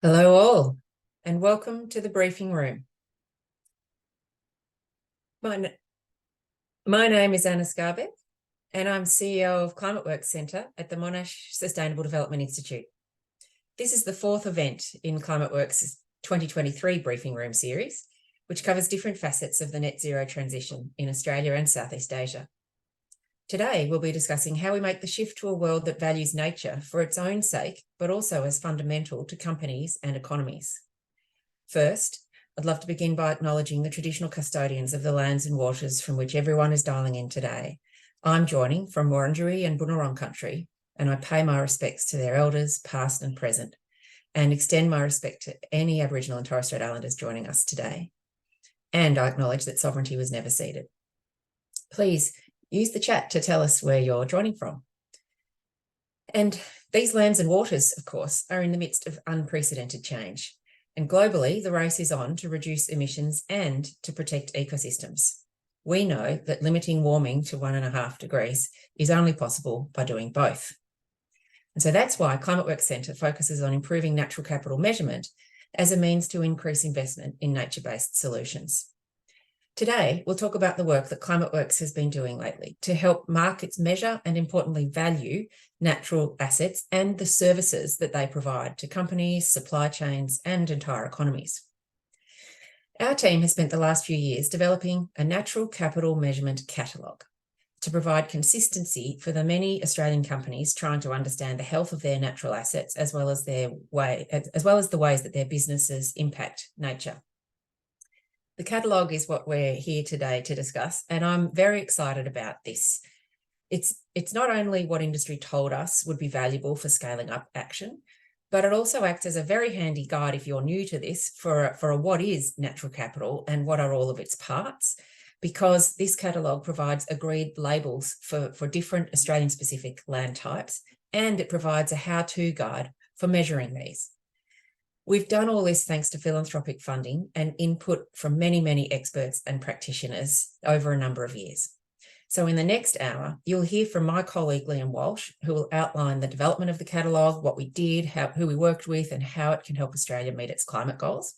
Hello all, and welcome to the briefing room. My name is Anna Skarbek, and I'm CEO of Climateworks Centre at the Monash Sustainable Development Institute. This is the fourth event in Climateworks' 2023 briefing room series, which covers different facets of the net zero transition in Australia and Southeast Asia. Today, we'll be discussing how we make the shift to a world that values nature for its own sake, but also as fundamental to companies and economies. First, I'd love to begin by acknowledging the traditional custodians of the lands and waters from which everyone is dialing in today. I'm joining from Wurundjeri and Bunurong country, and I pay my respects to their elders, past and present, and extend my respect to any Aboriginal and Torres Strait Islanders joining us today. And I acknowledge that sovereignty was never ceded. Please use the chat to tell us where you're joining from. And these lands and waters, of course, are in the midst of unprecedented change. And globally, the race is on to reduce emissions and to protect ecosystems. We know that limiting warming to 1.5 degrees is only possible by doing both. And so that's why Climateworks Centre focuses on improving natural capital measurement as a means to increase investment in nature-based solutions. Today, we'll talk about the work that Climateworks has been doing lately to help markets measure and importantly value natural assets and the services that they provide to companies, supply chains, and entire economies. Our team has spent the last few years developing a Natural Capital Measurement Catalogue to provide consistency for the many Australian companies trying to understand the health of their natural assets as well as the ways that their businesses impact nature. The catalogue is what we're here today to discuss, and I'm very excited about this. It's not only what industry told us would be valuable for scaling up action, but it also acts as a very handy guide if you're new to this for what is natural capital and what are all of its parts, because this catalogue provides agreed labels for different Australian-specific land types, and it provides a how-to guide for measuring these. We've done all this thanks to philanthropic funding and input from many, many experts and practitioners over a number of years. So in the next hour, you'll hear from my colleague, Liam Walsh, who will outline the development of the catalogue, what we did, who we worked with, and how it can help Australia meet its climate goals.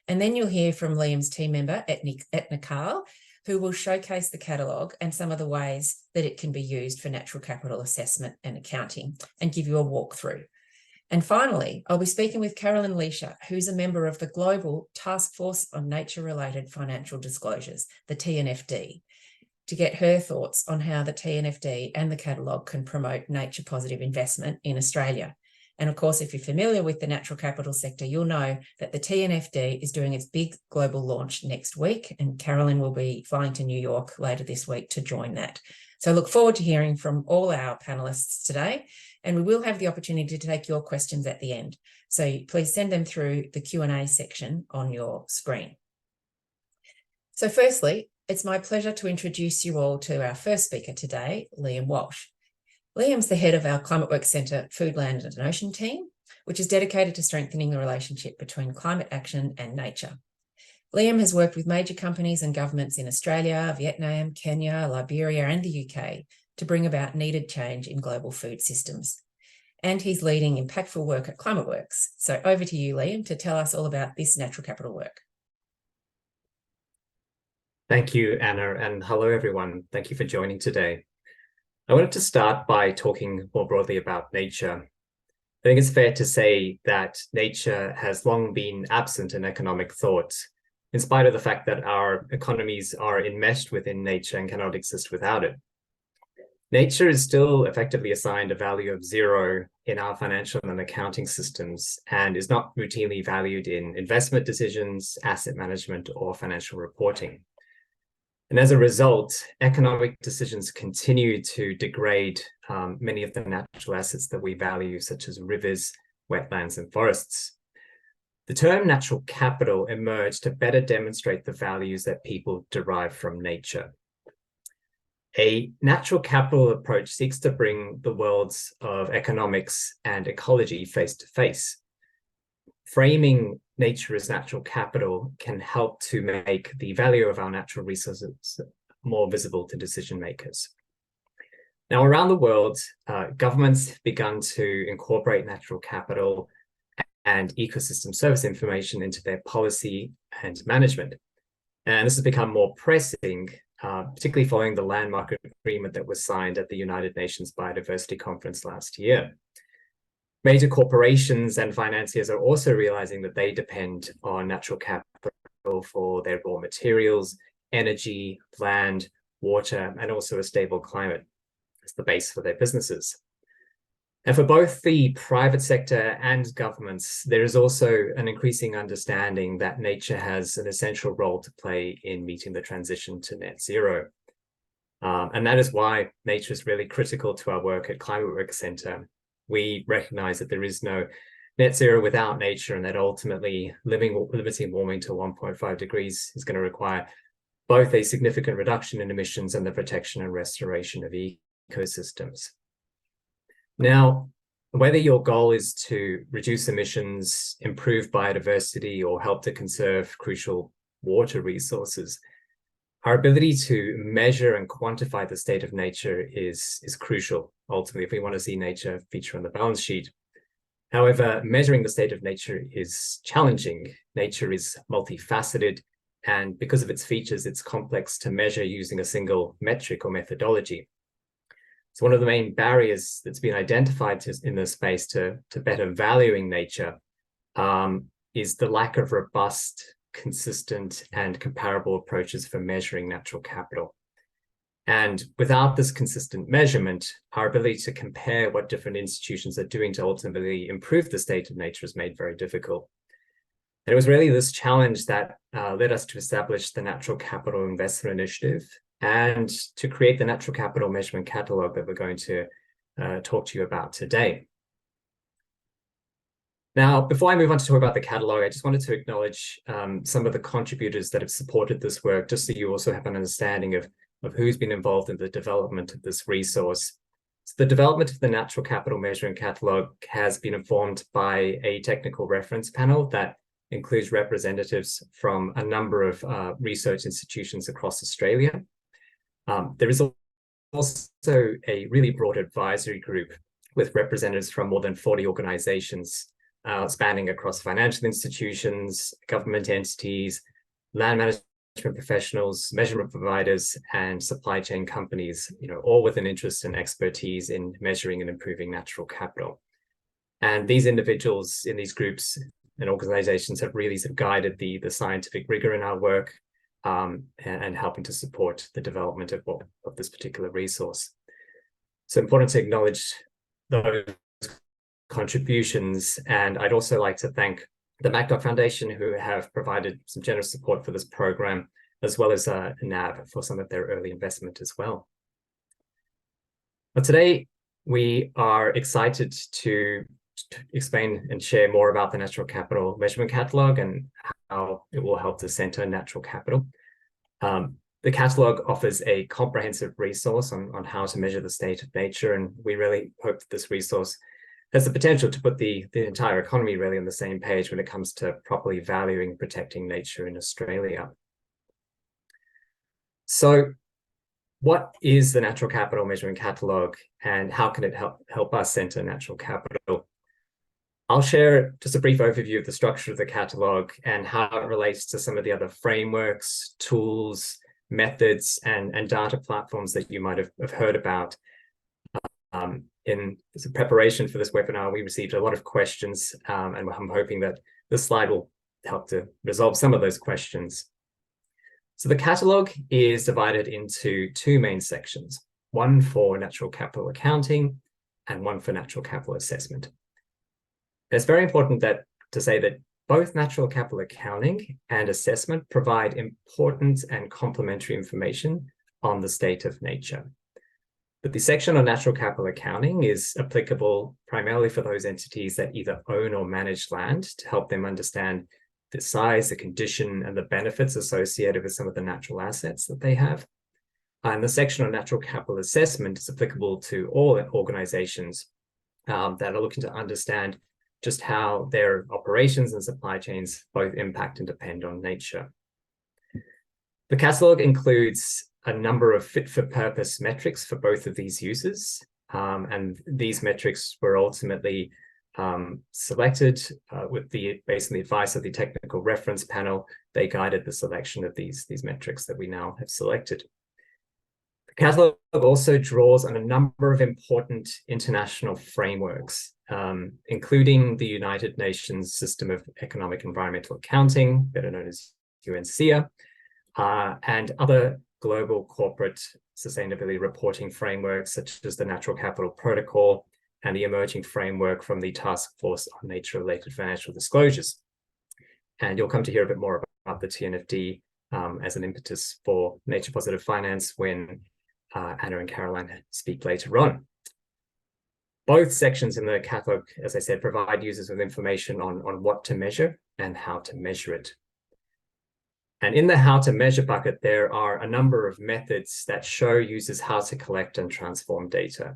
And then you'll hear from Liam's team member, Eithne Cahill, who will showcase the catalogue and some of the ways that it can be used for natural capital assessment and accounting and give you a walkthrough. And finally, I'll be speaking with Carolin Leeshaa, who's a member of the Global Task Force on Nature-Related Financial Disclosures, the TNFD, to get her thoughts on how the TNFD and the catalogue can promote nature-positive investment in Australia. And of course, if you're familiar with the natural capital sector, you'll know that the TNFD is doing its big global launch next week, and Carolin will be flying to New York later this week to join that. So I look forward to hearing from all our panellists today, and we will have the opportunity to take your questions at the end. So please send them through the Q&A section on your screen. So firstly, it's my pleasure to introduce you all to our first speaker today, Liam Walsh. Liam's the head of our Climateworks Centre Food, Land and Ocean team, which is dedicated to strengthening the relationship between climate action and nature. Liam has worked with major companies and governments in Australia, Vietnam, Kenya, Liberia, and the UK to bring about needed change in global food systems. And he's leading impactful work at Climateworks. So over to you, Liam, to tell us all about this natural capital work. Thank you, Anna, and hello, everyone. Thank you for joining today. I wanted to start by talking more broadly about nature. I think it's fair to say that nature has long been absent in economic thought, in spite of the fact that our economies are enmeshed within nature and cannot exist without it. Nature is still effectively assigned a value of 0 in our financial and accounting systems and is not routinely valued in investment decisions, asset management, or financial reporting. And as a result, economic decisions continue to degrade many of the natural assets that we value, such as rivers, wetlands, and forests. The term natural capital emerged to better demonstrate the values that people derive from nature. A natural capital approach seeks to bring the worlds of economics and ecology face to face. Framing nature as natural capital can help to make the value of our natural resources more visible to decision makers. Now, around the world, governments have begun to incorporate natural capital and ecosystem service information into their policy and management. And this has become more pressing, particularly following the landmark agreement that was signed at the United Nations Biodiversity Conference last year. Major corporations and financiers are also realizing that they depend on natural capital for their raw materials, energy, land, water, and also a stable climate as the base for their businesses. And for both the private sector and governments, there is also an increasing understanding that nature has an essential role to play in meeting the transition to net zero. And that is why nature is really critical to our work at Climateworks Centre. We recognize that there is no net zero without nature, and that ultimately limiting warming to 1.5 degrees is going to require both a significant reduction in emissions and the protection and restoration of ecosystems. Now, whether your goal is to reduce emissions, improve biodiversity, or help to conserve crucial water resources, our ability to measure and quantify the state of nature is crucial, ultimately, if we want to see nature feature on the balance sheet. However, measuring the state of nature is challenging. Nature is multifaceted, and because of its features, it's complex to measure using a single metric or methodology. So one of the main barriers that's been identified in this space to better valuing nature is the lack of robust, consistent, and comparable approaches for measuring natural capital. And without this consistent measurement, our ability to compare what different institutions are doing to ultimately improve the state of nature is made very difficult. And it was really this challenge that led us to establish the Natural Capital Investment Initiative and to create the Natural Capital Measurement Catalogue that we're going to talk to you about today. Now, before I move on to talk about the catalogue, I just wanted to acknowledge some of the contributors that have supported this work, just so you also have an understanding of who's been involved in the development of this resource. So the development of the Natural Capital Measurement Catalogue has been informed by a technical reference panel that includes representatives from a number of research institutions across Australia. There is also a really broad advisory group with representatives from more than 40 organizations spanning across financial institutions, government entities, land management professionals, measurement providers, and supply chain companies, all with an interest and expertise in measuring and improving natural capital. And these individuals in these groups and organizations have really guided the scientific rigor in our work and helping to support the development of this particular resource. So important to acknowledge those contributions. And I'd also like to thank the MacDoc Foundation, who have provided some generous support for this program, as well as NAB for some of their early investment as well. But today, we are excited to explain and share more about the Natural Capital Measurement Catalogue and how it will help the Centre Natural Capital. The catalogue offers a comprehensive resource on how to measure the state of nature, and we really hope that this resource has the potential to put the entire economy really on the same page when it comes to properly valuing and protecting nature in Australia. So what is the Natural Capital Measurement Catalogue, and how can it help us Centre Natural Capital? I'll share just a brief overview of the structure of the catalogue and how it relates to some of the other frameworks, tools, methods, and data platforms that you might have heard about. In preparation for this webinar, we received a lot of questions, and I'm hoping that this slide will help to resolve some of those questions. So the catalogue is divided into two main sections, one for natural capital accounting and one for natural capital assessment. It's very important to say that both natural capital accounting and assessment provide important and complementary information on the state of nature. But the section on natural capital accounting is applicable primarily for those entities that either own or manage land to help them understand the size, the condition, and the benefits associated with some of the natural assets that they have. And the section on natural capital assessment is applicable to all organizations that are looking to understand just how their operations and supply chains both impact and depend on nature. The catalogue includes a number of fit-for-purpose metrics for both of these uses, and these metrics were ultimately selected with based on the advice of the technical reference panel. They guided the selection of these metrics that we now have selected. The catalogue also draws on a number of important international frameworks, including the United Nations System of Economic Environmental Accounting, better known as UNCEA, and other global corporate sustainability reporting frameworks, such as the Natural Capital Protocol and the emerging framework from the Task Force on Nature-Related Financial Disclosures. And you'll come to hear a bit more about the TNFD as an impetus for nature-positive finance when Anna and Carolin speak later on. Both sections in the catalogue, as I said, provide users with information on what to measure and how to measure it. And in the how to measure bucket, there are a number of methods that show users how to collect and transform data.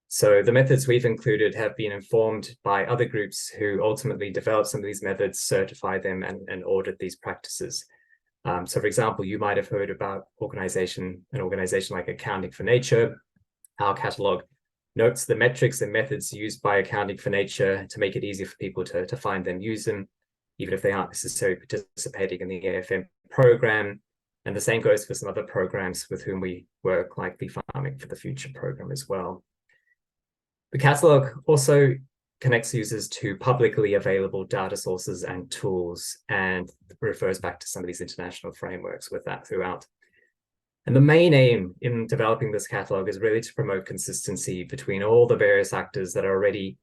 So the methods we've included have been informed by other groups who ultimately developed some of these methods, certify them, and audit these practices. So for example, you might have heard about an organization like Accounting for Nature. Our catalogue notes the metrics and methods used by Accounting for Nature to make it easier for people to find them, use them, even if they aren't necessarily participating in the AFM program. And the same goes for some other programs with whom we work, like the Farming for the Future program as well. The catalogue also connects users to publicly available data sources and tools, and refers back to some of these international frameworks with that throughout. And the main aim in developing this catalogue is really to promote consistency between all the various actors that are already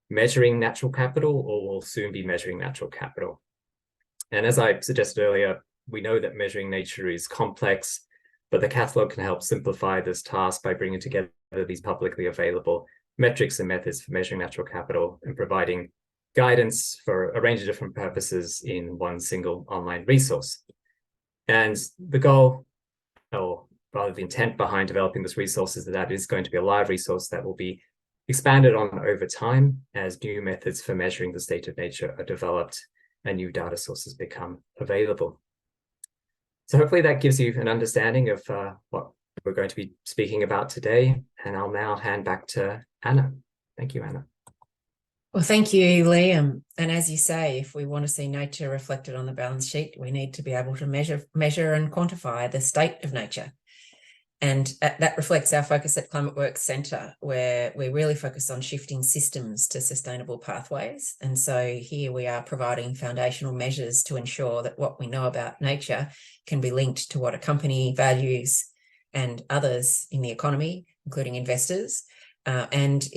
measuring natural capital or will soon be measuring natural capital. And as I suggested earlier, we know that measuring nature is complex, but the catalogue can help simplify this task by bringing together these publicly available metrics and methods for measuring natural capital and providing guidance for a range of different purposes in one single online resource. And the goal, or rather the intent behind developing this resource, is that it is going to be a live resource that will be expanded on over time as new methods for measuring the state of nature are developed and new data sources become available. So hopefully that gives you an understanding of what we're going to be speaking about today. And I'll now hand back to Anna. Thank you, Anna. Well, thank you, Liam. And as you say, if we want to see nature reflected on the balance sheet, we need to be able to measure and quantify the state of nature. And that reflects our focus at Climateworks Centre, where we really focus on shifting systems to sustainable pathways. And so here we are providing foundational measures to ensure that what we know about nature can be linked to what a company values and others in the economy, including investors, and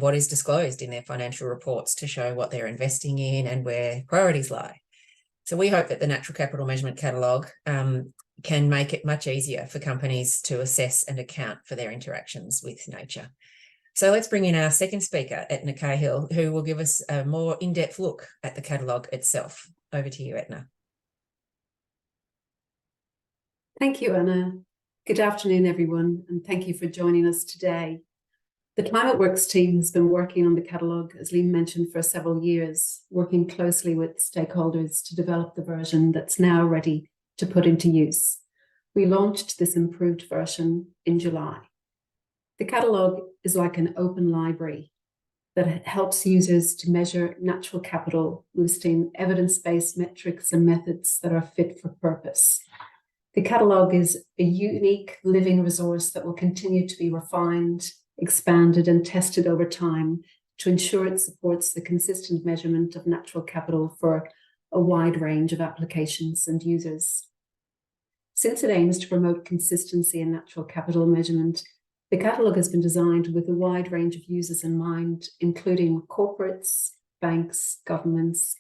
what is disclosed in their financial reports to show what they're investing in and where priorities lie. So we hope that the Natural Capital Measurement Catalogue can make it much easier for companies to assess and account for their interactions with nature. So let's bring in our second speaker, Eithne Cahill, who will give us a more in-depth look at the catalogue itself. Over to you, Eithne. Thank you, Anna. Good afternoon, everyone, and thank you for joining us today. The Climateworks team has been working on the catalogue, as Liam mentioned, for several years, working closely with stakeholders to develop the version that's now ready to put into use. We launched this improved version in July. The catalogue is like an open library that helps users to measure natural capital, listing evidence-based metrics and methods that are fit for purpose. The catalogue is a unique living resource that will continue to be refined, expanded, and tested over time to ensure it supports the consistent measurement of natural capital for a wide range of applications and users. Since it aims to promote consistency in natural capital measurement, the catalogue has been designed with a wide range of users in mind, including corporates, banks, governments,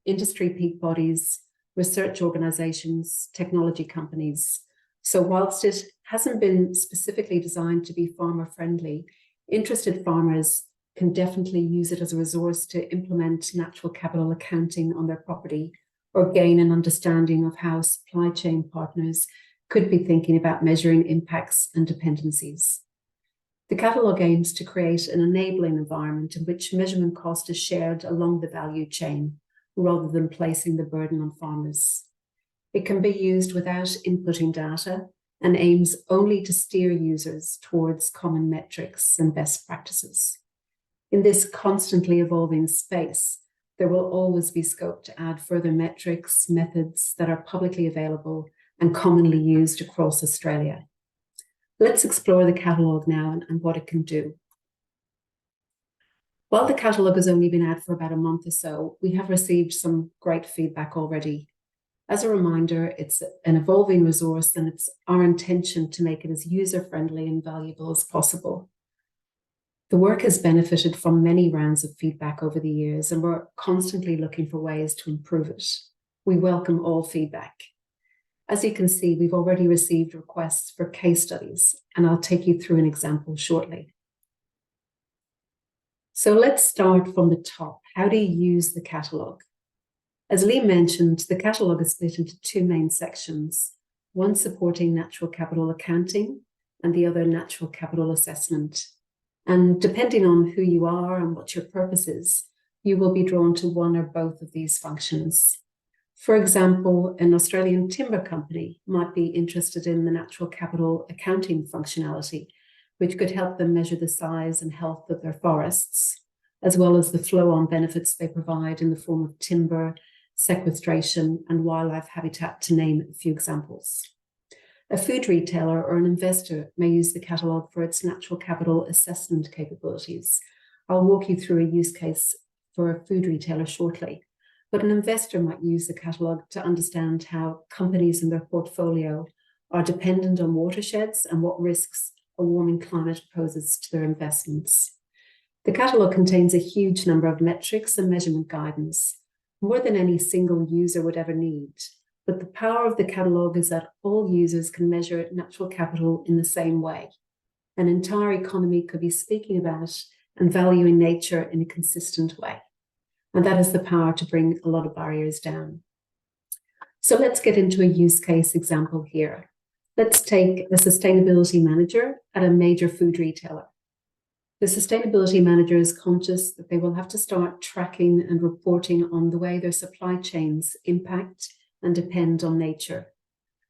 industry peak bodies, research organizations, technology companies. So whilst it hasn't been specifically designed to be farmer friendly, interested farmers can definitely use it as a resource to implement natural capital accounting on their property or gain an understanding of how supply chain partners could be thinking about measuring impacts and dependencies. The catalogue aims to create an enabling environment in which measurement cost is shared along the value chain, rather than placing the burden on farmers. It can be used without inputting data and aims only to steer users towards common metrics and best practices. In this constantly evolving space, there will always be scope to add further metrics, methods that are publicly available and commonly used across Australia. Let's explore the catalogue now and what it can do. While the catalogue has only been out for about a month or so, we have received some great feedback already. As a reminder, it's an evolving resource and it's our intention to make it as user-friendly and valuable as possible. The work has benefited from many rounds of feedback over the years, and we're constantly looking for ways to improve it. We welcome all feedback. As you can see, we've already received requests for case studies, and I'll take you through an example shortly. So let's start from the top. How do you use the catalogue? As Lee mentioned, the catalogue is split into two main sections, one supporting natural capital accounting and the other natural capital assessment. And depending on who you are and what your purpose is, you will be drawn to one or both of these functions. For example, an Australian timber company might be interested in the natural capital accounting functionality, which could help them measure the size and health of their forests, as well as the flow-on benefits they provide in the form of timber, sequestration, and wildlife habitat, to name a few examples. A food retailer or an investor may use the catalogue for its natural capital assessment capabilities. I'll walk you through a use case for a food retailer shortly, but an investor might use the catalogue to understand how companies in their portfolio are dependent on watersheds and what risks a warming climate poses to their investments. The catalogue contains a huge number of metrics and measurement guidance, more than any single user would ever need. But the power of the catalogue is that all users can measure natural capital in the same way. An entire economy could be speaking about and valuing nature in a consistent way. And that has the power to bring a lot of barriers down. So let's get into a use case example here. Let's take a sustainability manager at a major food retailer. The sustainability manager is conscious that they will have to start tracking and reporting on the way their supply chains impact and depend on nature.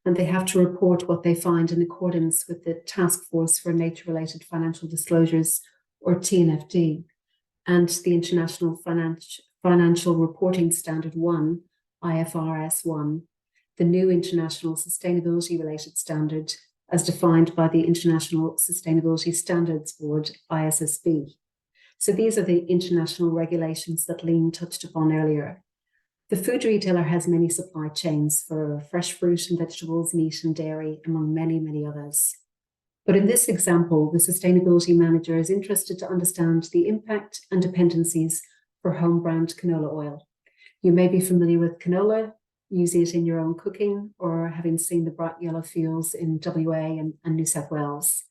And they have to report what they find in accordance with the Task Force for Nature-Related Financial Disclosures, or TNFD, and the International Financial Reporting Standard 1, IFRS 1, the new International Sustainability-Related Standard, as defined by the International Sustainability Standards Board, ISSB. So these are the international regulations that Liam touched upon earlier. The food retailer has many supply chains for fresh fruit and vegetables, meat and dairy, among many, many others. But in this example, the sustainability manager is interested to understand the impact and dependencies for home brand canola oil. You may be familiar with canola, using it in your own cooking, or having seen the bright yellow fields in WA and New South Wales.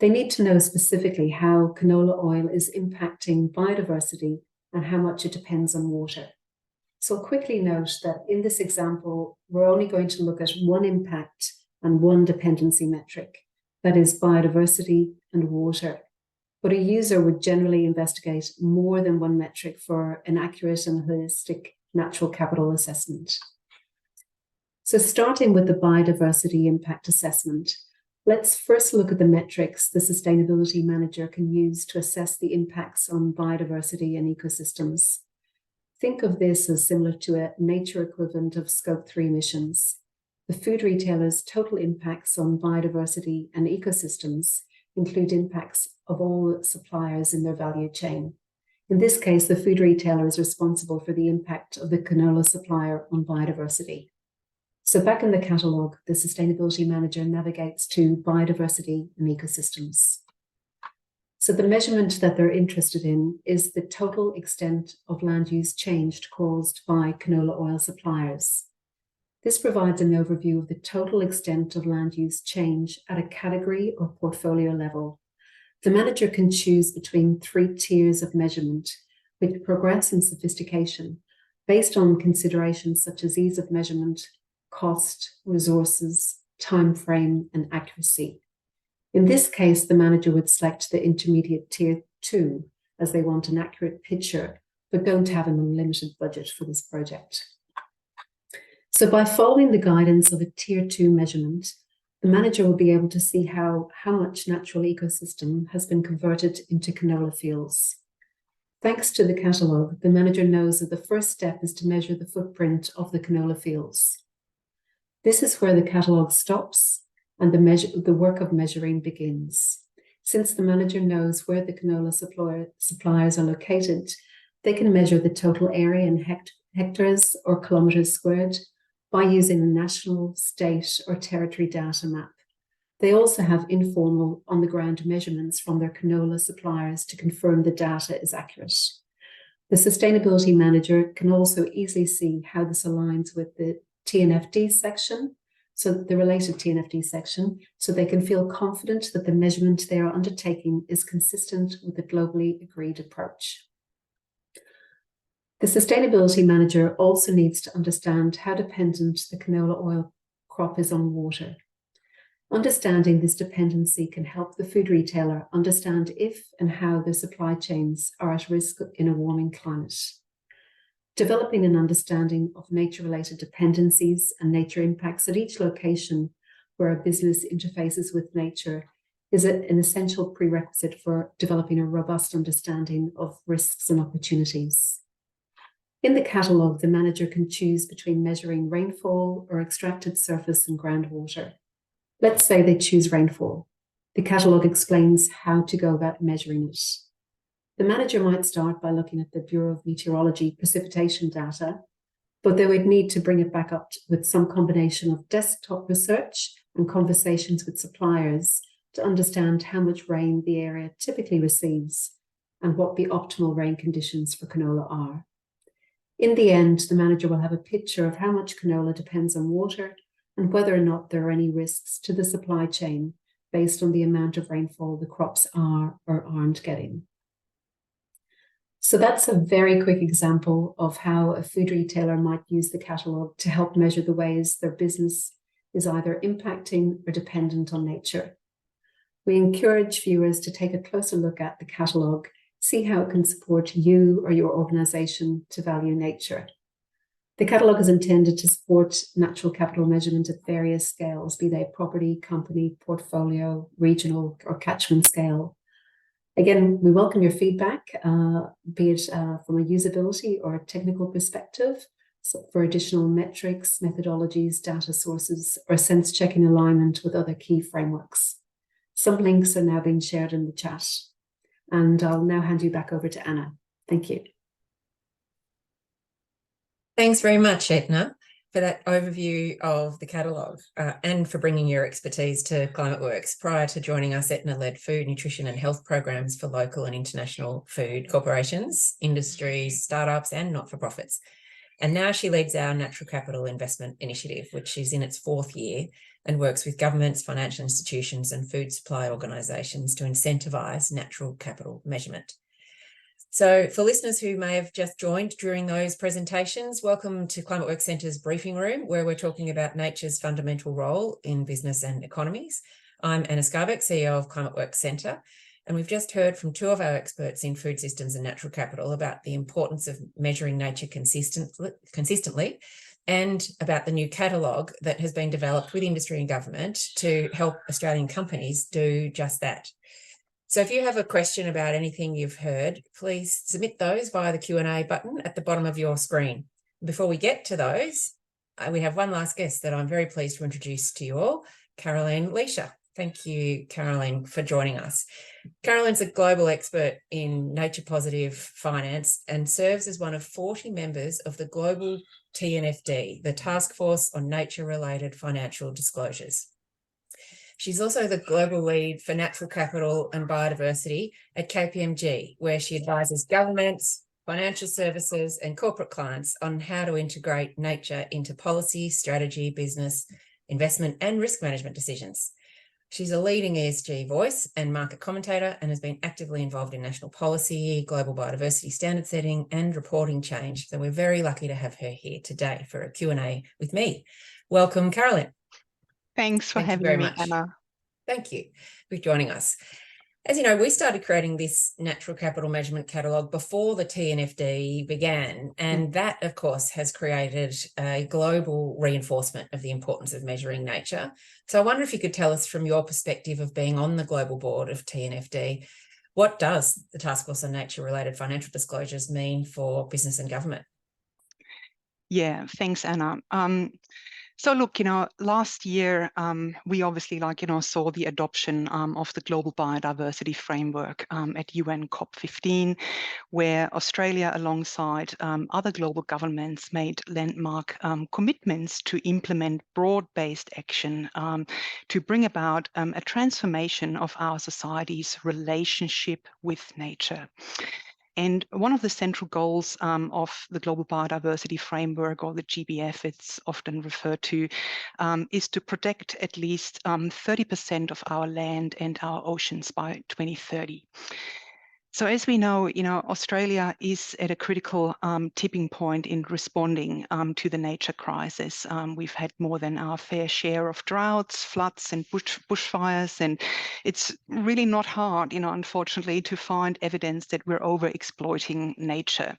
They need to know specifically how canola oil is impacting biodiversity and how much it depends on water. So I'll quickly note that in this example, we're only going to look at one impact and one dependency metric, that is biodiversity and water. But a user would generally investigate more than one metric for an accurate and holistic natural capital assessment. So starting with the biodiversity impact assessment, let's first look at the metrics the sustainability manager can use to assess the impacts on biodiversity and ecosystems. Think of this as similar to a nature equivalent of Scope 3 emissions. The food retailer's total impacts on biodiversity and ecosystems include impacts of all suppliers in their value chain. In this case, the food retailer is responsible for the impact of the canola supplier on biodiversity. So back in the catalogue, the sustainability manager navigates to biodiversity and ecosystems. So the measurement that they're interested in is the total extent of land use change caused by canola oil suppliers. This provides an overview of the total extent of land use change at a category or portfolio level. The manager can choose between 3 tiers of measurement, which progress in sophistication based on considerations such as ease of measurement, cost, resources, time frame, and accuracy. In this case, the manager would select the intermediate tier 2 as they want an accurate picture, but don't have an unlimited budget for this project. So by following the guidance of a tier 2 measurement, the manager will be able to see how much natural ecosystem has been converted into canola fields. Thanks to the catalogue, the manager knows that the first step is to measure the footprint of the canola fields. This is where the catalogue stops and the work of measuring begins. Since the manager knows where the canola suppliers are located, they can measure the total area in hectares or kilometres squared by using a national, state or territory data map. They also have informal on-the-ground measurements from their canola suppliers to confirm the data is accurate. The sustainability manager can also easily see how this aligns with the TNFD section, so the related TNFD section, so they can feel confident that the measurement they are undertaking is consistent with the globally agreed approach. The sustainability manager also needs to understand how dependent the canola oil crop is on water. Understanding this dependency can help the food retailer understand if and how their supply chains are at risk in a warming climate. Developing an understanding of nature-related dependencies and nature impacts at each location where a business interfaces with nature is an essential prerequisite for developing a robust understanding of risks and opportunities. In the catalogue, the manager can choose between measuring rainfall or extracted surface and groundwater. Let's say they choose rainfall. The catalogue explains how to go about measuring it. The manager might start by looking at the Bureau of Meteorology precipitation data, but they would need to bring it back up with some combination of desktop research and conversations with suppliers to understand how much rain the area typically receives and what the optimal rain conditions for canola are. In the end, the manager will have a picture of how much canola depends on water and whether or not there are any risks to the supply chain based on the amount of rainfall the crops are or aren't getting. So that's a very quick example of how a food retailer might use the catalogue to help measure the ways their business is either impacting or dependent on nature. We encourage viewers to take a closer look at the catalogue, see how it can support you or your organisation to value nature. The catalogue is intended to support natural capital measurement at various scales, be they property, company, portfolio, regional or catchment scale. Again, we welcome your feedback, be it from a usability or a technical perspective, so for additional metrics, methodologies, data sources, or sense-checking alignment with other key frameworks. Some links are now being shared in the chat. And I'll now hand you back over to Anna. Thank you. Thanks very much, Eithne, for that overview of the catalogue and for bringing your expertise to Climateworks. Prior to joining us, Eithne led food, nutrition and health programs for local and international food corporations, industries, startups and not-for-profits. And now she leads our Natural Capital Investment Initiative, which is in its 4th year and works with governments, financial institutions and food supply organisations to incentivise natural capital measurement. So for listeners who may have just joined during those presentations, welcome to Climateworks Centre's briefing room, where we're talking about nature's fundamental role in business and economies. I'm Anna Skarbek, CEO of Climateworks Centre, and we've just heard from 2 of our experts in food systems and natural capital about the importance of measuring nature consistently and about the new catalogue that has been developed with industry and government to help Australian companies do just that. So if you have a question about anything you've heard, please submit those via the Q&A button at the bottom of your screen. Before we get to those, we have one last guest that I'm very pleased to introduce to you all, Carolin Leeshaa. Thank you, Carolin, for joining us. Carolin's a global expert in nature-positive finance and serves as one of 40 members of the global TNFD, the Task Force on Nature-Related Financial Disclosures. She's also the global lead for natural capital and biodiversity at KPMG, where she advises governments, financial services and corporate clients on how to integrate nature into policy, strategy, business, investment and risk management decisions. She's a leading ESG voice and market commentator and has been actively involved in national policy, global biodiversity standard setting and reporting change. So we're very lucky to have her here today for a Q&A with me. Welcome, Carolin. Thanks for having me, Anna. Thank you for joining us. As you know, we started creating this Natural Capital Measurement Catalogue before the TNFD began, and that, of course, has created a global reinforcement of the importance of measuring nature. So I wonder if you could tell us from your perspective of being on the global board of TNFD, What does the Task Force on Nature-related Financial Disclosures mean for business and government? Yeah, thanks, Anna. So look, last year, we obviously saw the adoption of the Global Biodiversity Framework at UN COP15, where Australia, alongside other global governments, made landmark commitments to implement broad-based action to bring about a transformation of our society's relationship with nature. And one of the central goals of the Global Biodiversity Framework, or the GBF, it's often referred to, is to protect at least 30% of our land and our oceans by 2030. So as we know, Australia is at a critical tipping point in responding to the nature crisis. We've had more than our fair share of droughts, floods, and bushfires, and it's really not hard, unfortunately, to find evidence that we're over-exploiting nature.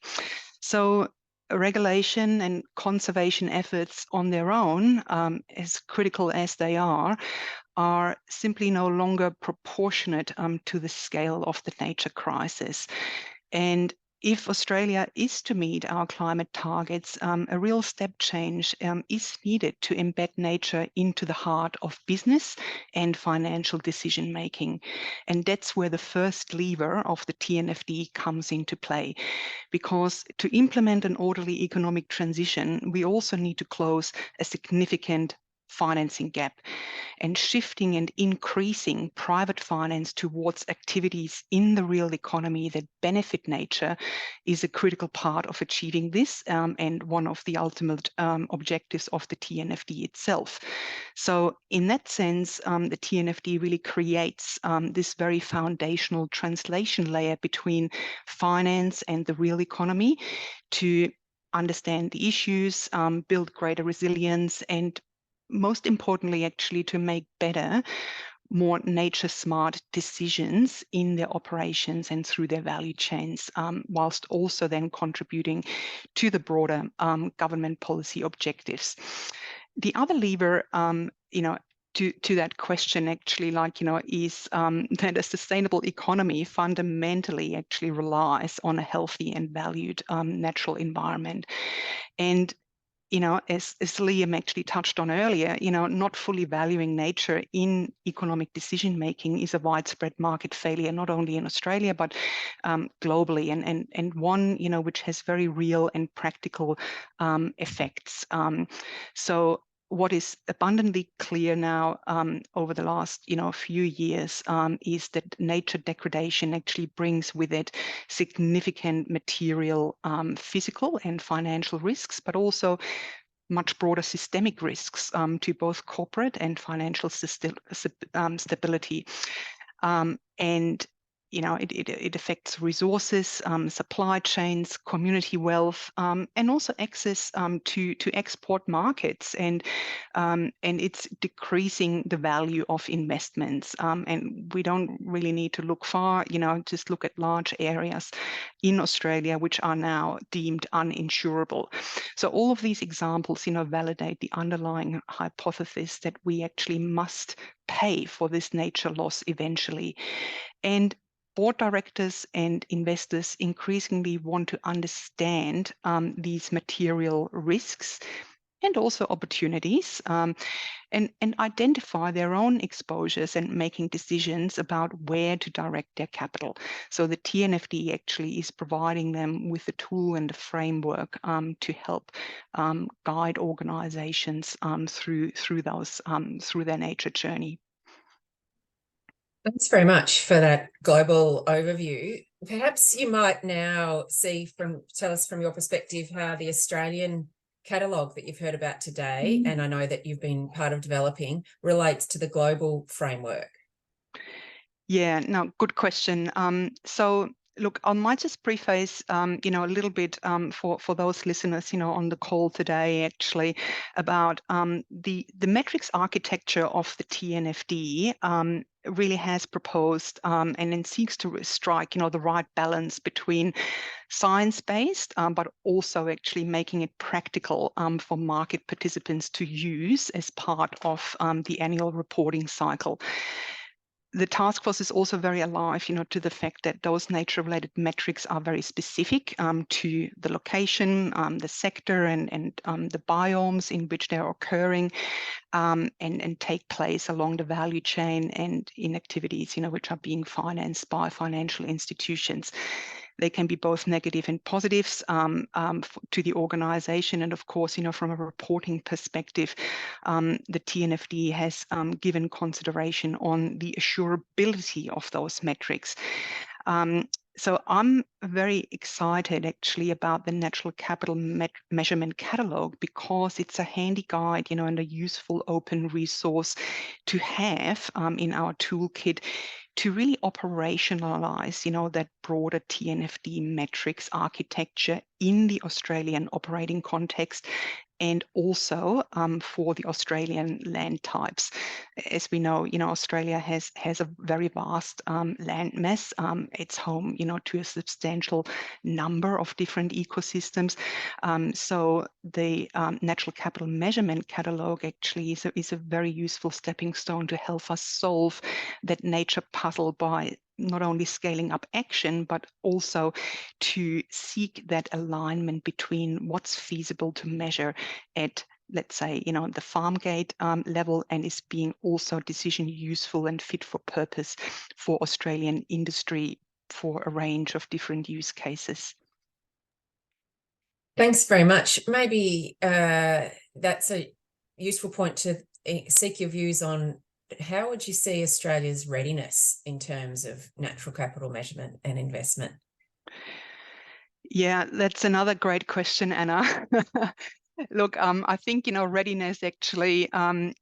So regulation and conservation efforts on their own, as critical as they are simply no longer proportionate to the scale of the nature crisis. And if Australia is to meet our climate targets, a real step change is needed to embed nature into the heart of business and financial decision making. And that's where the first lever of the TNFD comes into play. Because to implement an orderly economic transition, we also need to close a significant financing gap, and shifting and increasing private finance towards activities in the real economy that benefit nature is a critical part of achieving this and one of the ultimate objectives of the TNFD itself. So in that sense, the TNFD really creates this very foundational translation layer between finance and the real economy to understand the issues, build greater resilience, and most importantly, actually, to make better, more nature-smart decisions in their operations and through their value chains, whilst also then contributing to the broader government policy objectives. The other lever, to that question, actually, is that a sustainable economy fundamentally actually relies on a healthy and valued natural environment. And as Liam actually touched on earlier, not fully valuing nature in economic decision-making is a widespread market failure, not only in Australia, but globally, and one, which has very real and practical effects. So what is abundantly clear now over the last few years is that nature degradation actually brings with it significant material, physical and financial risks, but also much broader systemic risks to both corporate and financial stability. And it affects resources, supply chains, community wealth, and also access to export markets, and it's decreasing the value of investments. And we don't really need to look far, just look at large areas in Australia which are now deemed uninsurable. So all of these examples, validate the underlying hypothesis that we actually must pay for this nature loss eventually. And board directors and investors increasingly want to understand these material risks and also opportunities, and identify their own exposures and making decisions about where to direct their capital. So the TNFD actually is providing them with a tool and a framework to help guide organizations through their nature journey. Thanks very much for that global overview. Perhaps you might now tell us from your perspective how the Australian catalogue that you've heard about today, and I know that you've been part of developing, relates to the global framework. Yeah, no, good question. So look, I might just preface, a little bit for those listeners, on the call today, actually, about the metrics architecture of the TNFD. Really has proposed and then seeks to strike, the right balance between science-based, but also actually making it practical for market participants to use as part of the annual reporting cycle. The task force is also very alive, to the fact that those nature-related metrics are very specific to the location, the sector, and the biomes in which they're occurring, and take place along the value chain and in activities, which are being financed by financial institutions. They can be both negative and positives to the organization. And of course, from a reporting perspective, the TNFD has given consideration on the assurability of those metrics. So I'm very excited actually about the Natural Capital Measurement Catalogue, because it's a handy guide, and a useful open resource to have in our toolkit to really operationalize, that broader TNFD metrics architecture in the Australian operating context, and also for the Australian land types. As we know, Australia has a very vast land mass. It's home, to a substantial number of different ecosystems. So the Natural Capital Measurement Catalogue actually is a very useful stepping stone to help us solve that nature puzzle by not only scaling up action, but also to seek that alignment between what's feasible to measure at, let's say, the farm gate level, and is being also decision useful and fit for purpose for Australian industry for a range of different use cases. Thanks very much. Maybe that's a useful point to seek your views on. How would you see Australia's readiness in terms of natural capital measurement and investment? Yeah, that's another great question, Anna. Look, I think, readiness actually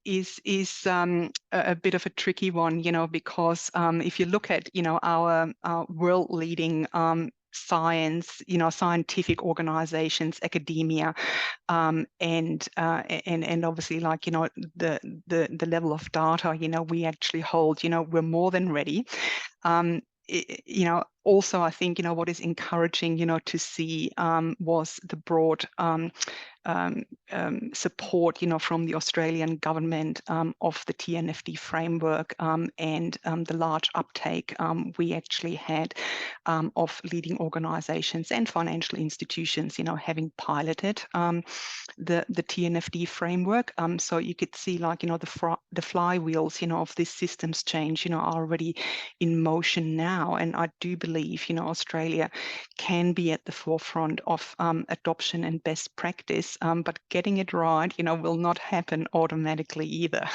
is a bit of a tricky one, because if you look at, our world-leading science, scientific organizations, academia, and obviously, like, the level of data, we actually hold, we're more than ready. Also, I think, what is encouraging, to see was the broad support, from the Australian government of the TNFD framework, and the large uptake we actually had of leading organisations and financial institutions, having piloted the TNFD framework. So you could see, like, the flywheels, of this systems change, are already in motion now. And I do believe, Australia can be at the forefront of adoption and best practice, but getting it right, will not happen automatically either.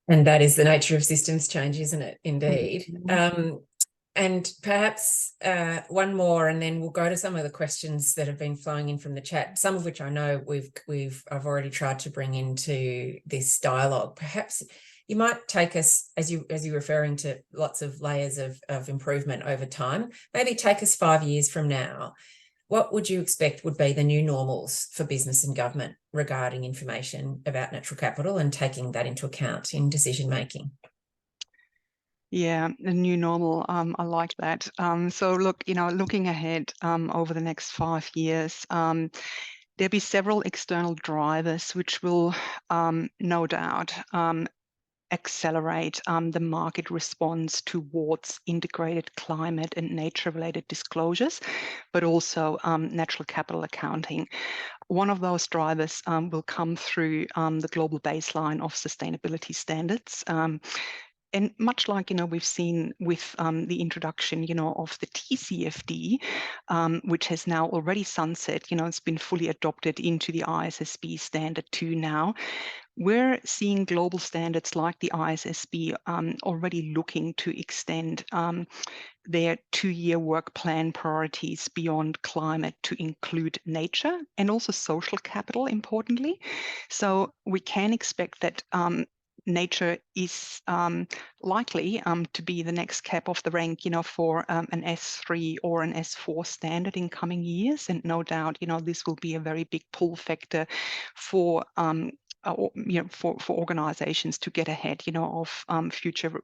And that is the nature of systems change, isn't it? Indeed. And perhaps one more, and then we'll go to some of the questions that have been flowing in from the chat, some of which I know I've already tried to bring into this dialogue. Perhaps you might take us, as you're referring to lots of layers of improvement over time, maybe take us 5 years from now. What would you expect would be the new normals for business and government regarding information about natural capital and taking that into account in decision making? Yeah, the new normal. I like that. So look, looking ahead over the next 5 years, there'll be several external drivers which will no doubt accelerate the market response towards integrated climate and nature-related disclosures, but also natural capital accounting. One of those drivers will come through the global baseline of sustainability standards. And much like, we've seen with the introduction, of the TCFD, which has now already sunset, it's been fully adopted into the ISSB standard 2 now. We're seeing global standards like the ISSB already looking to extend their 2-year work plan priorities beyond climate to include nature and also social capital, importantly. So we can expect that nature is likely to be the next cap of the rank, for an S3 or an S4 standard in coming years. And no doubt, this will be a very big pull factor for for organizations to get ahead, of future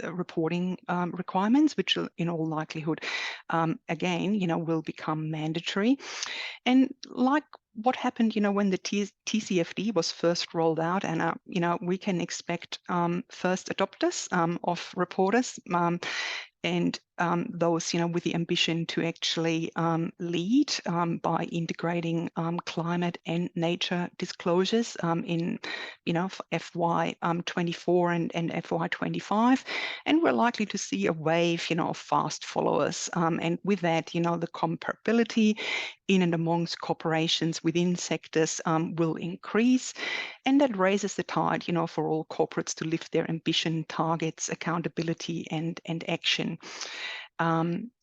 reporting requirements, which will, in all likelihood, again, will become mandatory. And like what happened, when the TCFD was first rolled out, and we can expect first adopters of reporters, and those, with the ambition to actually lead by integrating climate and nature disclosures in, FY24 and FY25, and we're likely to see a wave, of fast followers, and with that, the comparability in and amongst corporations within sectors will increase, and that raises the tide, for all corporates to lift their ambition, targets, accountability, and action.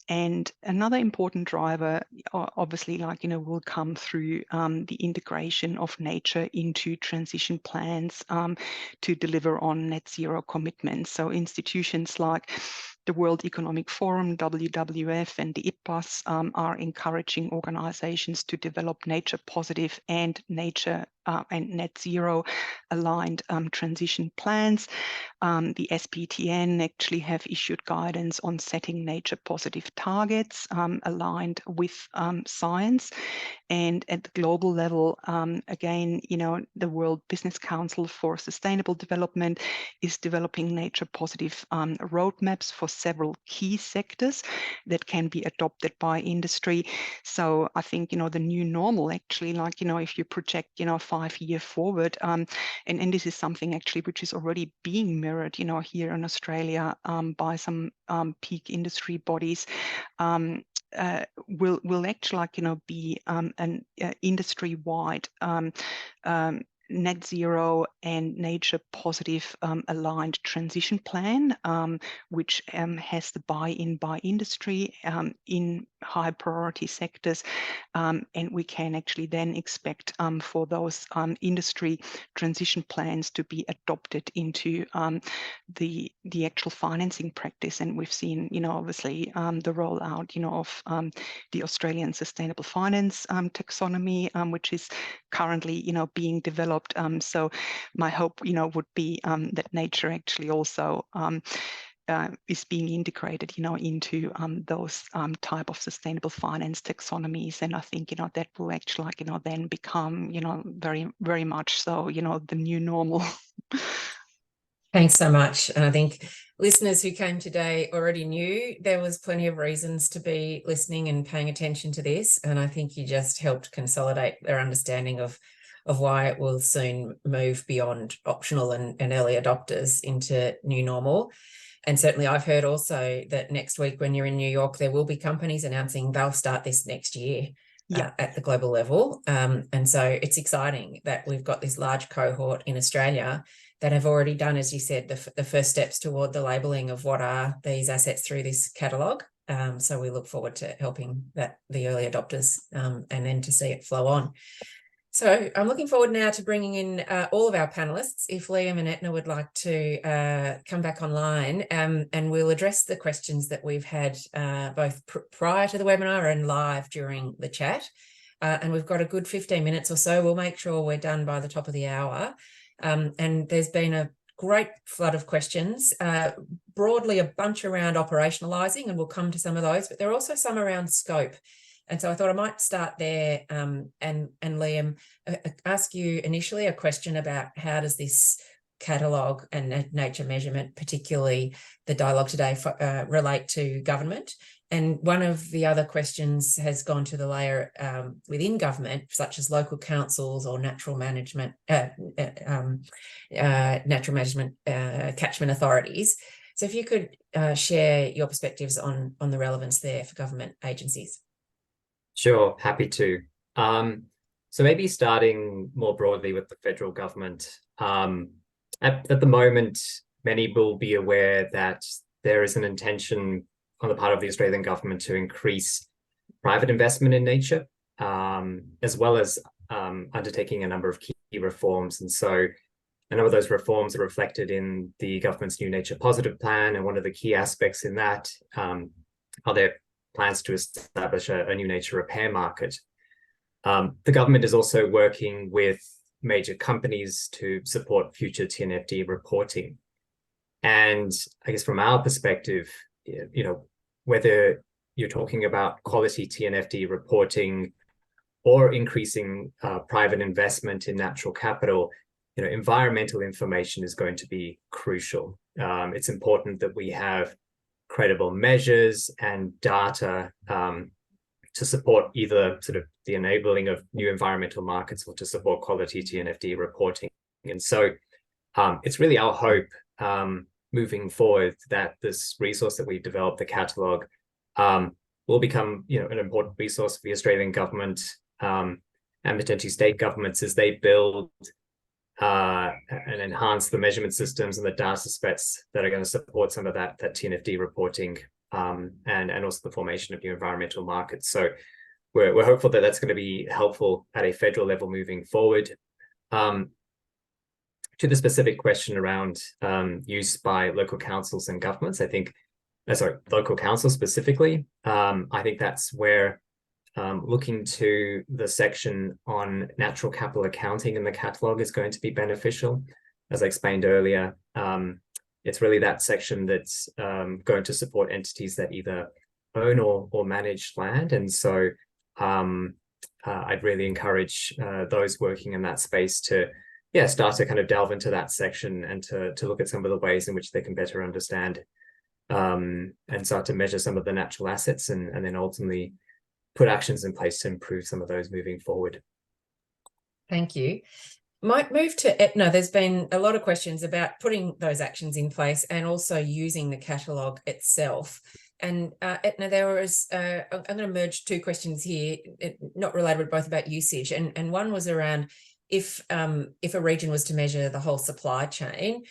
And another important driver, obviously, will come through the integration of nature into transition plans to deliver on net zero commitments. So institutions like the World Economic Forum, WWF, and the IPAS are encouraging organizations to develop nature positive and nature and net zero aligned transition plans. The SBTN actually have issued guidance on setting nature positive targets aligned with science. And at the global level, again, the World Business Council for Sustainable Development is developing nature positive roadmaps for several key sectors that can be adopted by industry. So I think, the new normal actually, if you project, 5 years forward, and this is something actually which is already being mirrored, here in Australia by some peak industry bodies, will actually, be an industry-wide net zero and nature positive aligned transition plan, which has the buy-in by industry in high priority sectors, and we can actually then expect for those industry transition plans to be adopted into the actual financing practice. And we've seen, obviously, the rollout, of the Australian Sustainable Finance taxonomy, which is currently, being developed. So my hope, would be that nature actually also is being integrated, into those type of sustainable finance taxonomies. And I think, that will actually, then become, very, very much so, the new normal. Thanks so much. And I think listeners who came today already knew there was plenty of reasons to be listening and paying attention to this. And I think you just helped consolidate their understanding of why it will soon move beyond optional and early adopters into new normal. And certainly I've heard also that next week when you're in New York, there will be companies announcing they'll start this next year. At the global level. And so it's exciting that we've got this large cohort in Australia that have already done, as you said, the first steps toward the labelling of what are these assets through this catalogue. So we look forward to helping the early adopters and then to see it flow on. So I'm looking forward now to bringing in all of our panellists. If Liam and Eithne would like to come back online, and we'll address the questions that we've had both prior to the webinar and live during the chat. And we've got a good 15 minutes or so. We'll make sure we're done by the top of the hour. And there's been a great flood of questions, broadly a bunch around operationalising, and we'll come to some of those, but there are also some around scope. And so I thought I might start there, and Liam, ask you initially a question about how does this catalogue and nature measurement, particularly the dialogue today, relate to government? And one of the other questions has gone to the layer within government, such as local councils or natural management catchment authorities. So if you could share your perspectives on the relevance there for government agencies. Sure, happy to. So maybe starting more broadly with the federal government. At the moment, many will be aware that there is an intention on the part of the Australian government to increase private investment in nature, as well as undertaking a number of key reforms. And so a number of those reforms are reflected in the government's new Nature Positive Plan. And one of the key aspects in that are their plans to establish a new nature repair market. The government is also working with major companies to support future TNFD reporting. And I guess from our perspective, whether you're talking about quality TNFD reporting or increasing private investment in natural capital, environmental information is going to be crucial. It's important that we have credible measures and data to support either sort of the enabling of new environmental markets or to support quality TNFD reporting. And so it's really our hope moving forward that this resource that we've developed, the catalogue, will become an important resource for the Australian government and potentially state governments as they build and enhance the measurement systems and the data sets that are going to support some of that TNFD reporting and also the formation of new environmental markets. So we're hopeful that that's going to be helpful at a federal level moving forward. To the specific question around use by local councils and governments, I think, local councils specifically, I think that's where looking to the section on natural capital accounting in the catalogue is going to be beneficial. As I explained earlier, it's really that section that's going to support entities that either own or manage land. And so I'd really encourage those working in that space to start to kind of delve into that section and to look at some of the ways in which they can better understand and start to measure some of the natural assets and then ultimately put actions in place to improve some of those moving forward. Thank you. Might move to Eithne. There's been a lot of questions about putting those actions in place and also using the catalogue itself. And Eithne, there was, I'm going to merge two questions here, not related, but both about usage. And one was around if a region was to measure the whole supply chain,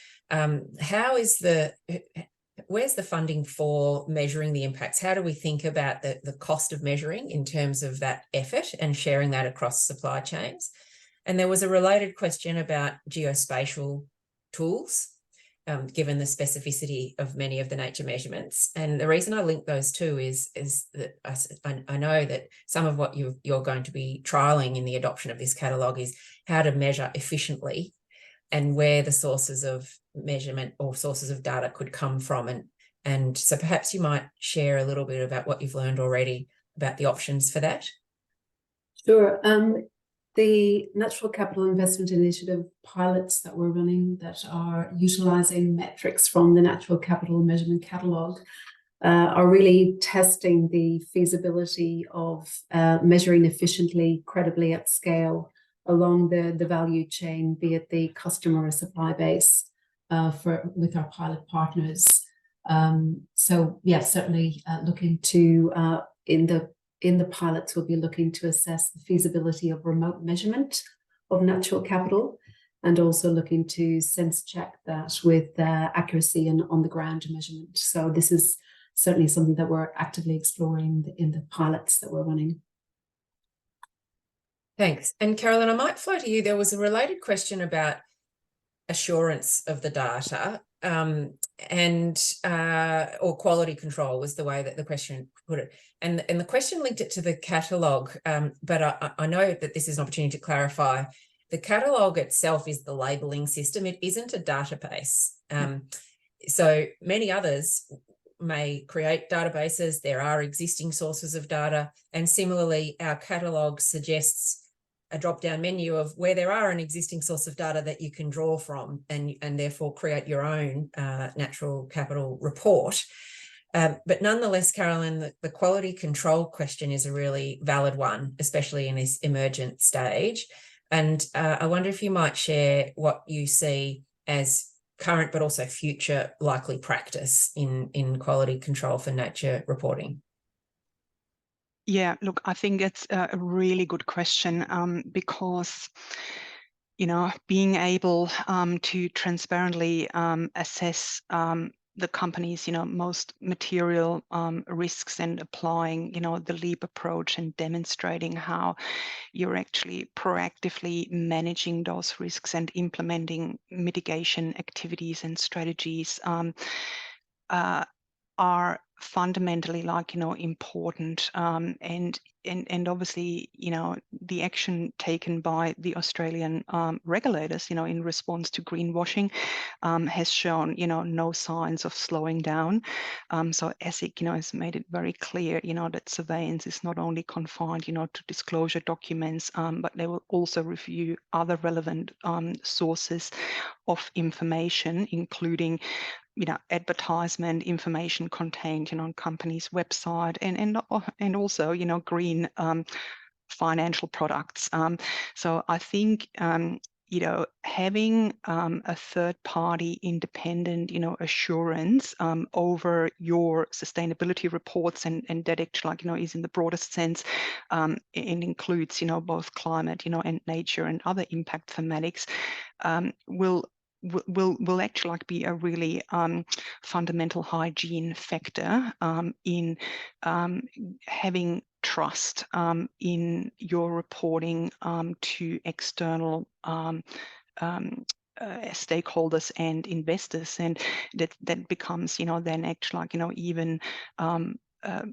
where's the funding for measuring the impacts? How do we think about the cost of measuring in terms of that effort and sharing that across supply chains? And there was a related question about geospatial tools, given the specificity of many of the nature measurements. And the reason I link those two is that I know that some of what you're going to be trialling in the adoption of this catalogue is how to measure efficiently and where the sources of measurement or sources of data could come from. And so perhaps you might share a little bit about what you've learned already about the options for that. Sure. The Natural Capital Investment Initiative pilots that we're running that are utilising metrics from the Natural Capital Measurement Catalogue are really testing the feasibility of measuring efficiently, credibly at scale along the value chain, be it the customer or supply base with our pilot partners. So yes, certainly looking to in the pilots, we'll be looking to assess the feasibility of remote measurement of natural capital and also looking to sense check that with accuracy and on the ground measurement. So this is certainly something that we're actively exploring in the pilots that we're running. Thanks. And Carolin, I might flow to you. There was a related question about assurance of the data or quality control was the way that the question put it. And the question linked it to the catalogue, but I know that this is an opportunity to clarify. The catalogue itself is the labelling system. It isn't a database. So many others may create databases. There are existing sources of data. And similarly, our catalogue suggests a drop-down menu of where there are an existing source of data that you can draw from and therefore create your own natural capital report. But nonetheless, Carolin, the quality control question is a really valid one, especially in this emergent stage. And I wonder if you might share what you see as current but also future likely practice in quality control for nature reporting. Yeah, look, I think it's a really good question because, being able to transparently assess the company's, most material risks and applying, the LEAP approach and demonstrating how you're actually proactively managing those risks and implementing mitigation activities and strategies are fundamentally important, and obviously the action taken by the Australian regulators in response to greenwashing has shown no signs of slowing down. So ASIC has made it very clear that surveillance is not only confined to disclosure documents, but they will also review other relevant sources of information, including advertisement information contained on companies' website, and also green financial products. So I think having a third-party independent assurance over your sustainability reports, and that actually is in the broadest sense, and includes both climate and nature and other impact thematics, will actually be a really fundamental hygiene factor in having trust in your reporting to external stakeholders and investors, and that becomes then actually even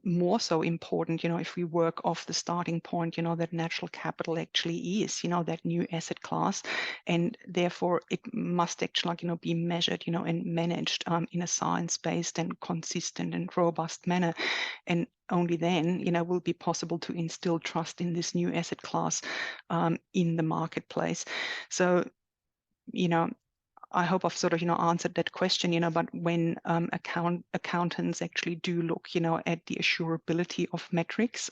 more so important if we work off the starting point that natural capital actually is that new asset class, and therefore it must actually be measured and managed in a science-based and consistent and robust manner, and only then will be possible to instill trust in this new asset class in the marketplace. So I hope I've sort of answered that question, but when accountants actually do look at the assurability of metrics,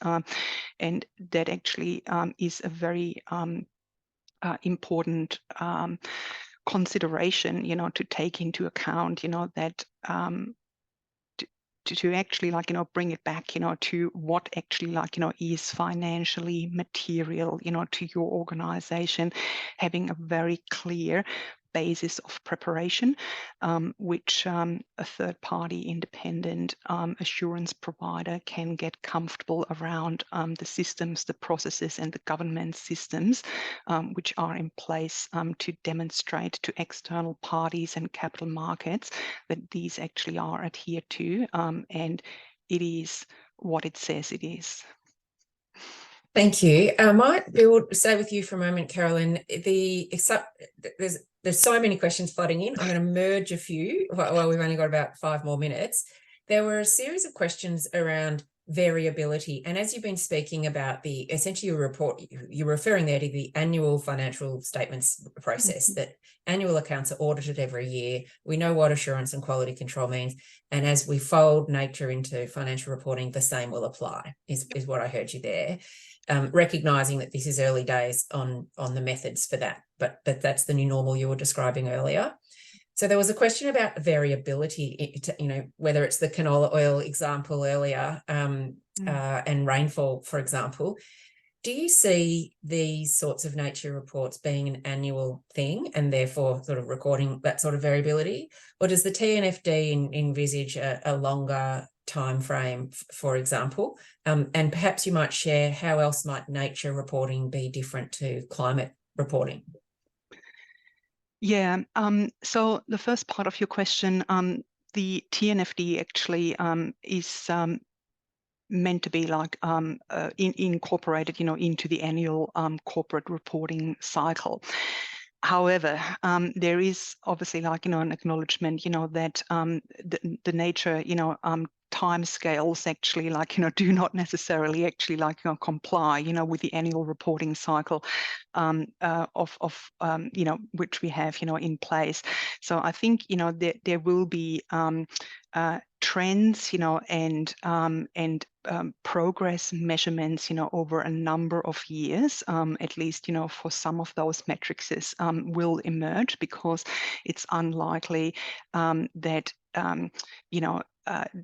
and that actually is a very important consideration to take into account that to actually bring it back to what actually is financially material to your organization, having a very clear basis of preparation, which a third-party independent assurance provider can get comfortable around the systems, the processes, and the governance systems which are in place to demonstrate to external parties and capital markets that these actually are adhered to, and it is what it says it is. Thank you. I might stay with you for a moment, Carolin. There's so many questions flooding in. I'm going to merge a few. Well, we've only got about 5 more minutes. There were a series of questions around variability, and as you've been speaking about essentially your report, you're referring there to the annual financial statements process, that annual accounts are audited every year. We know what assurance and quality control means, and as we fold nature into financial reporting, the same will apply, is what I heard you there. Recognising that this is early days on the methods for that, but that's the new normal you were describing earlier. So there was a question about variability, whether it's the canola oil example earlier and rainfall, for example. Do you see these sorts of nature reports being an annual thing and therefore sort of recording that sort of variability? Or does the TNFD envisage a longer time frame, for example? And perhaps you might share how else might nature reporting be different to climate reporting? Yeah, so the first part of your question, the TNFD actually is meant to be incorporated, into the annual corporate reporting cycle. However, there is obviously an acknowledgement, that the nature, time scales actually do not necessarily actually comply with the annual reporting cycle of which we have in place. So I think there will be trends and progress measurements over a number of years, at least for some of those metrics will emerge, because it's unlikely that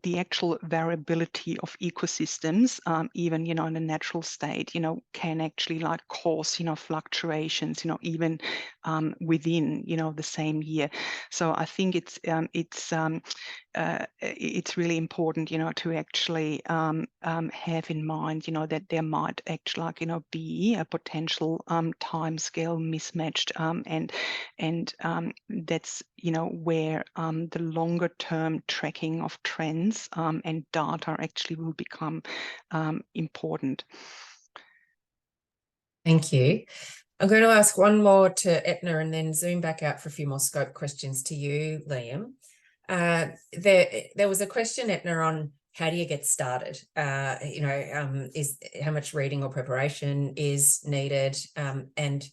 the actual variability of ecosystems, even in a natural state, can actually cause fluctuations, even within the same year. So I think it's really important, to actually have in mind, that there might actually be a potential time scale mismatched, and that's where the longer term tracking of trends and data actually will become important. Thank you. I'm going to ask one more to Eithne and then zoom back out for a few more scope questions to you, Liam. There was a question, Eithne, on how do you get started? Is how much reading or preparation is needed? And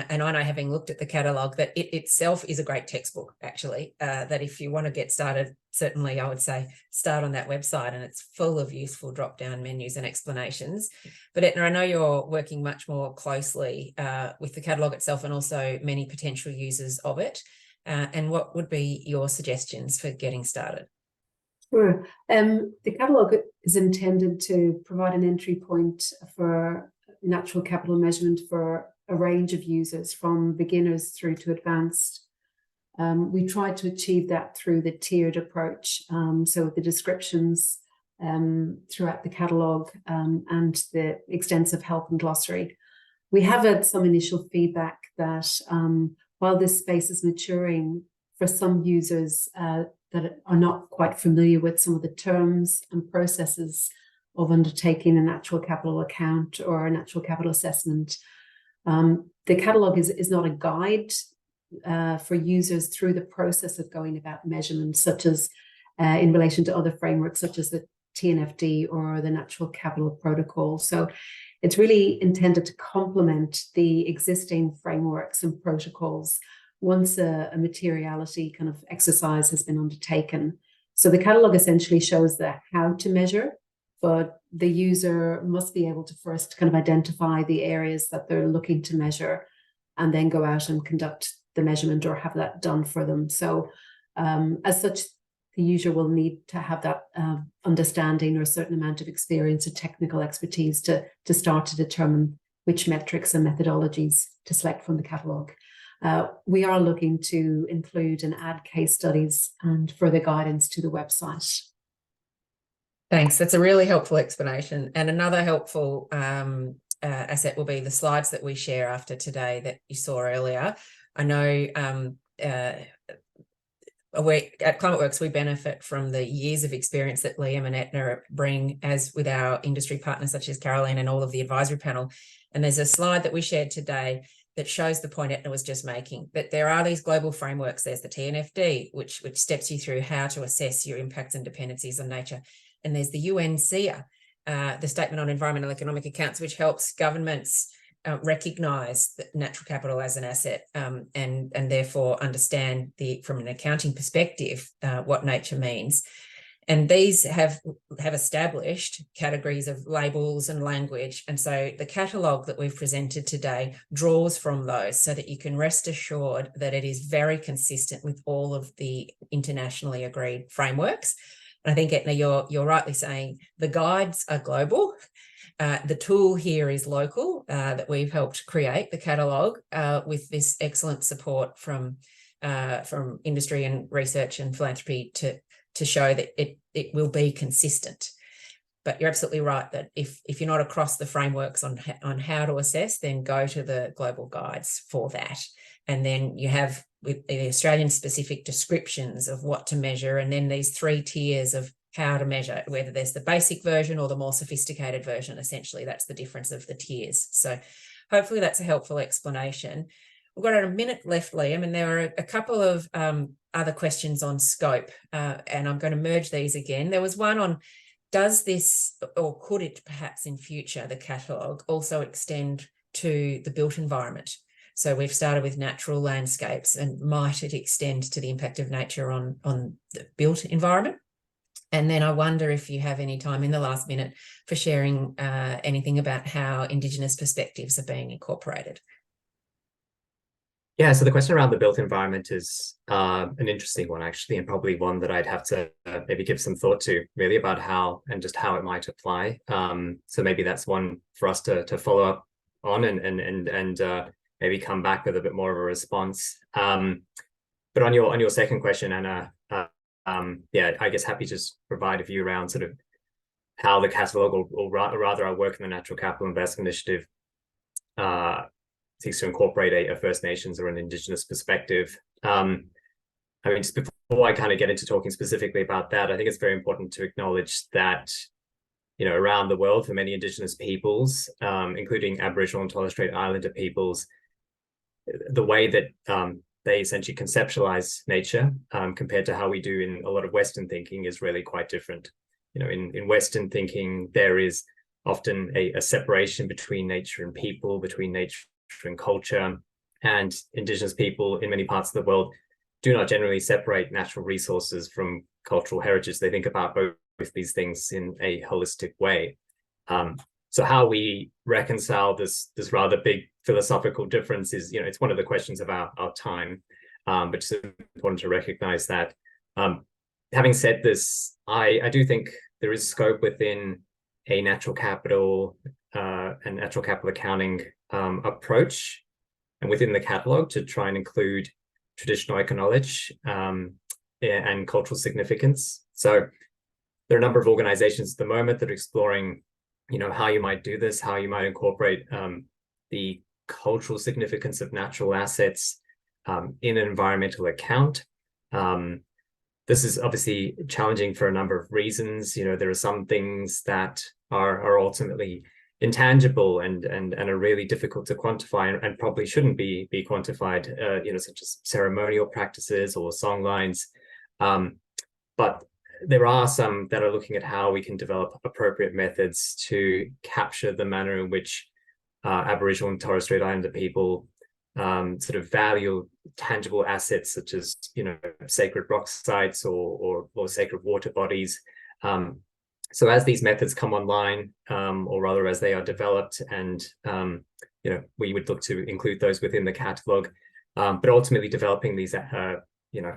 I know, having looked at the catalogue, that it itself is a great textbook, actually, that if you want to get started, certainly I would say start on that website, and it's full of useful drop-down menus and explanations. But Eithne, I know you're working much more closely with the catalogue itself and also many potential users of it. And what would be your suggestions for getting started? Sure. The catalogue is intended to provide an entry point for natural capital measurement for a range of users, from beginners through to advanced. We tried to achieve that through the tiered approach, so the descriptions throughout the catalogue and the extensive help and glossary. We have had some initial feedback that while this space is maturing, for some users that are not quite familiar with some of the terms and processes of undertaking a natural capital account or a natural capital assessment, the catalogue is not a guide for users through the process of going about measurements, such as in relation to other frameworks, such as the TNFD or the Natural Capital Protocol. So it's really intended to complement the existing frameworks and protocols once a materiality kind of exercise has been undertaken. So the catalogue essentially shows the how to measure, but the user must be able to first kind of identify the areas that they're looking to measure and then go out and conduct the measurement or have that done for them. So as such, the user will need to have that understanding or a certain amount of experience or technical expertise to start to determine which metrics and methodologies to select from the catalogue. We are looking to include and add case studies and further guidance to the website. Thanks. That's a really helpful explanation. And another helpful asset will be the slides that we share after today that you saw earlier. I know at Climateworks, we benefit from the years of experience that Liam and Eithne bring, as with our industry partners such as Carolin and all of the advisory panel. And there's a slide that we shared today that shows the point Eithne was just making, that there are these global frameworks. There's the TNFD, which steps you through how to assess your impacts and dependencies on nature. And there's the UN SEA, the Statement on Environmental Economic Accounts, which helps governments recognise natural capital as an asset and therefore understand from an accounting perspective what nature means. And these have established categories of labels and language. And so the catalogue that we've presented today draws from those so that you can rest assured that it is very consistent with all of the internationally agreed frameworks. And I think, Eithne, you're rightly saying the guides are global. The tool here is local, that we've helped create the catalogue with this excellent support from industry and research and philanthropy to show that it will be consistent. But you're absolutely right that if you're not across the frameworks on how to assess, then go to the global guides for that. And then you have with the Australian specific descriptions of what to measure, and then these 3 tiers of how to measure, whether there's the basic version or the more sophisticated version. Essentially, that's the difference of the tiers. So hopefully that's a helpful explanation. We've got a minute left, Liam, and there are a couple of other questions on scope, and I'm going to merge these again. There was one on, does this, or could it perhaps in future, the catalogue also extend to the built environment? So we've started with natural landscapes, and might it extend to the impact of nature on the built environment? And then I wonder if you have any time in the last minute for sharing anything about how Indigenous perspectives are being incorporated. Yeah, so the question around the built environment is an interesting one, actually, and probably one that I'd have to maybe give some thought to, really, about how it might apply. So maybe that's one for us to follow up on and maybe come back with a bit more of a response. But on your second question, Anna, yeah, I guess happy to just provide a view around sort of how the catalogue, or rather our work in the Natural Capital Investment Initiative seeks to incorporate a First Nations or an Indigenous perspective. I mean, just before I kind of get into talking specifically about that, I think it's very important to acknowledge that, around the world for many Indigenous peoples, including Aboriginal and Torres Strait Islander peoples, the way that they essentially conceptualize nature compared to how we do in a lot of Western thinking is really quite different. In Western thinking, there is often a separation between nature and people, between nature and culture, and Indigenous people in many parts of the world do not generally separate natural resources from cultural heritage. They think about both these things in a holistic way. So how we reconcile this rather big philosophical difference is, it's one of the questions of our time, but it's important to recognize that. Having said this, I do think there is scope within a natural capital and natural capital accounting approach and within the catalogue to try and include traditional eco-knowledge and cultural significance. So there are a number of organizations at the moment that are exploring, how you might do this, how you might incorporate the cultural significance of natural assets in an environmental account. This is obviously challenging for a number of reasons. There are some things that are ultimately intangible and are really difficult to quantify and probably shouldn't be quantified, such as ceremonial practices or song lines. But there are some that are looking at how we can develop appropriate methods to capture the manner in which Aboriginal and Torres Strait Islander people sort of value tangible assets such as, sacred rock sites or sacred water bodies. So as these methods come online, or rather as they are developed, and we would look to include those within the catalogue, but ultimately developing these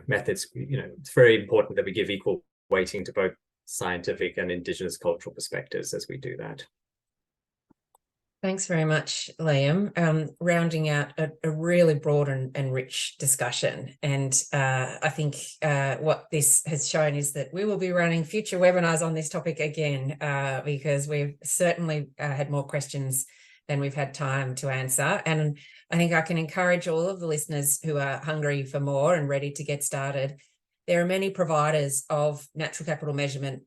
methods, it's very important that we give equal weighting to both scientific and Indigenous cultural perspectives as we do that. Thanks very much, Liam. Rounding out a really broad and rich discussion. And I think what this has shown is that we will be running future webinars on this topic again, because we've certainly had more questions than we've had time to answer. And I think I can encourage all of the listeners who are hungry for more and ready to get started. There are many providers of natural capital measurement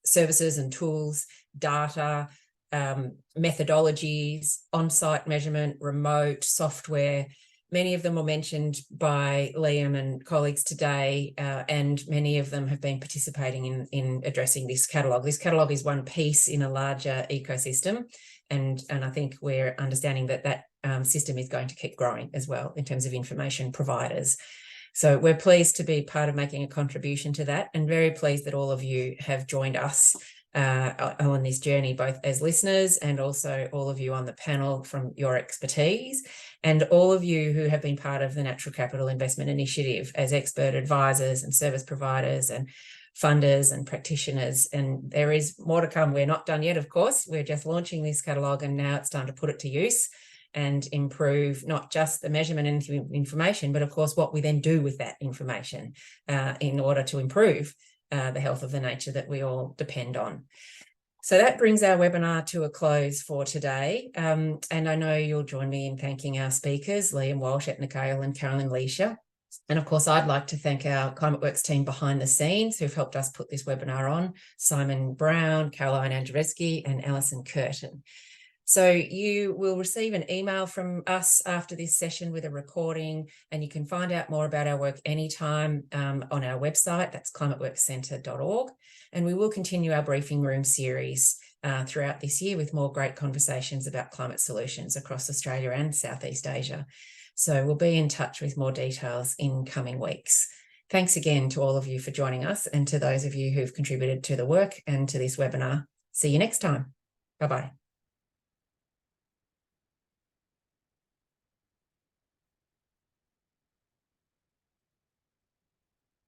services and tools, data, methodologies, on-site measurement, remote software. Many of them were mentioned by Liam and colleagues today, and many of them have been participating in addressing this catalogue. This catalogue is one piece in a larger ecosystem, and I think we're understanding that system is going to keep growing as well in terms of information providers. So we're pleased to be part of making a contribution to that, and very pleased that all of you have joined us on this journey, both as listeners and also all of you on the panel from your expertise, and all of you who have been part of the Natural Capital Investment Initiative as expert advisors and service providers and funders and practitioners. And there is more to come. We're not done yet, of course. We're just launching this catalogue, and now it's time to put it to use and improve not just the measurement and information, but of course what we then do with that information in order to improve the health of the nature that we all depend on. So that brings our webinar to a close for today. And I know you'll join me in thanking our speakers, Liam Walsh, Eithne Cahill and Carolin Leeshaa. And of course, I'd like to thank our Climateworks team behind the scenes who've helped us put this webinar on, Simon Brown, Caroline Andrzejewski and Alison Curtin. So you will receive an email from us after this session with a recording, and you can find out more about our work anytime on our website. That's climateworkscentre.org. And we will continue our briefing room series throughout this year with more great conversations about climate solutions across Australia and Southeast Asia. So we'll be in touch with more details in coming weeks. Thanks again to all of you for joining us, and to those of you who've contributed to the work and to this webinar. See you next time. Bye-bye.